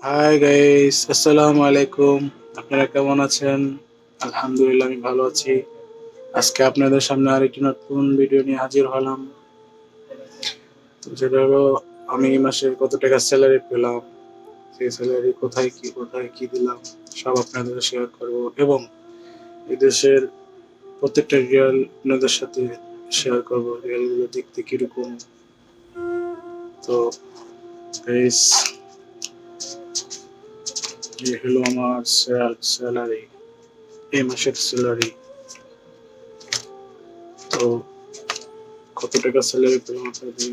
Hi guys, আসসালামু আলাইকুম। আপনারা কেমন আছেন? আলহামদুলিল্লাহ, আমি ভালো আছি। আজকে আপনাদের সামনে আরেকটি নতুন ভিডিও নিয়ে হাজির হলাম। তো যেটা হলো, আমি এই মাসে কত টাকা স্যালারি পেলাম, সেই স্যালারি কোথায় কি দিলাম, সব আপনাদের শেয়ার করব এবং এই দেশের প্রত্যেকটা রিয়াল আপনাদের সাথে শেয়ার করব। রিয়ালগুলো দেখতে কিরকম। তো গাইস, এই হলো আমার স্যালারি, এই মাসের স্যালারি। তো কত টাকা স্যালারি পেলাম আপনাদের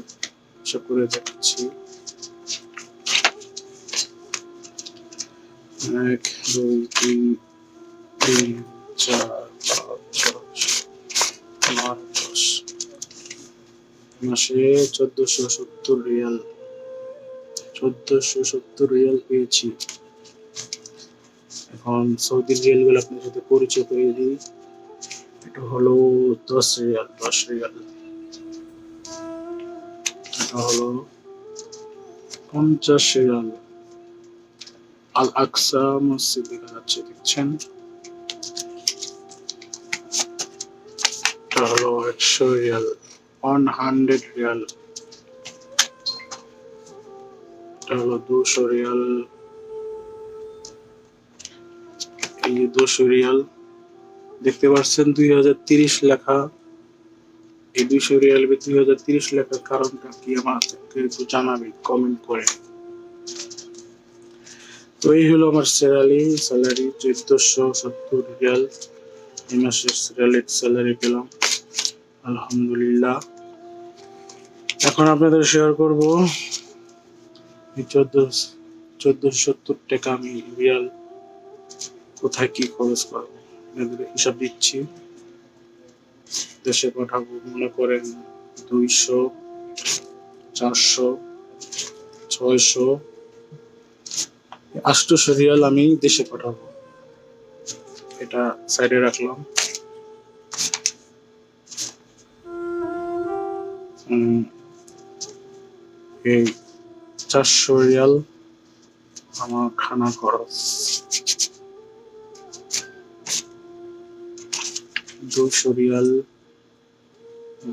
হিসাব করে দেখাচ্ছি। 1, 2, 3, 4, 5, 6, 9, 10 মাসে 1470 রিয়াল। 1470 রিয়াল পেয়েছি। এখন সৌদির রিয়াল গুলো আপনার সাথে পরিচয় করে দিই। এটা হলো 10 রিয়াল। 10 রিয়াল এটা হলো 50 রিয়াল। আল আকসা মসজিদ দেখা যাচ্ছে, দেখছেন? এটা হলো 100 রিয়াল। 100 রিয়াল। এটা হলো 200 রিয়াল। এই 200 রিয়াল দেখতে পাচ্ছেন 2030 লেখা। এই 200 রিয়াল 2030 লেখার কারণটা কি আমাকে একটু জানাবেন কমেন্ট করে। তো এই হলো আমার স্যালারি 1470 রিয়াল। এই মাসের স্যালারি পেলাম, আলহামদুলিল্লাহ। এখন আপনাদের শেয়ার করব এই 1470 টাকা আমি রিয়াল কোথায় কি খরচ করবো। আপনাদের হিসাব দিচ্ছি। দেশে পাঠাবো মনে করেন 200, 400, 600, 800 রিয়াল আমি দেশে পাঠাবো। এটা সাইডে রাখলাম। এই 400 রিয়াল আমার খানা খরচ। 200 রিয়াল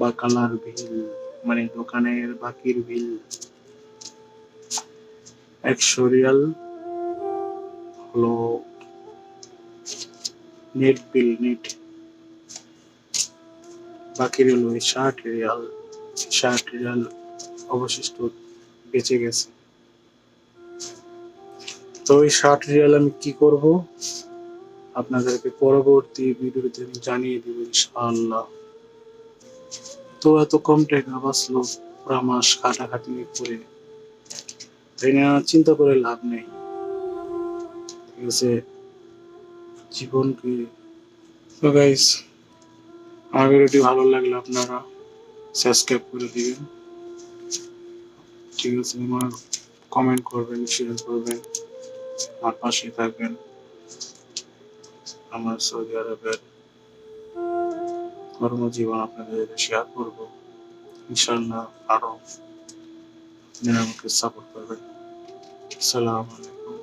বাকালার বিল, মানে দোকানের বাকির বিল। 100 রিয়াল হলো নেট বিল, নেট। বাকি রইল 60 রিয়াল। 60 রিয়াল অবশিষ্ট বেঁচে গেছে। তো ওই 60 রিয়াল আমি কি করব আপনাদেরকে পরবর্তী ভিডিওতে আমি জানিয়ে দিব ইনশাআল্লাহ। তো এত কম টাকা বাঁচলো পুরা মাস খাটাখাটি করে, তাই না? চিন্তা করে লাভ নেই, ঠিক আছে? জীবনকে। তো গাইস, আমার ভিডিওটি ভালো লাগলে আপনারা সাবস্ক্রাইব করে দিবেন, ঠিক আছে? আমার কমেন্ট করবেন, শেয়ার করবেন, আমার পাশে থাকবেন। আমার সৌদি আরবের কর্মজীবন আপনাদের শেয়ার করবো ইনশাআল্লাহ। আরো আপনারা আমাকে সাপোর্ট করবেন। আসসালামু আলাইকুম।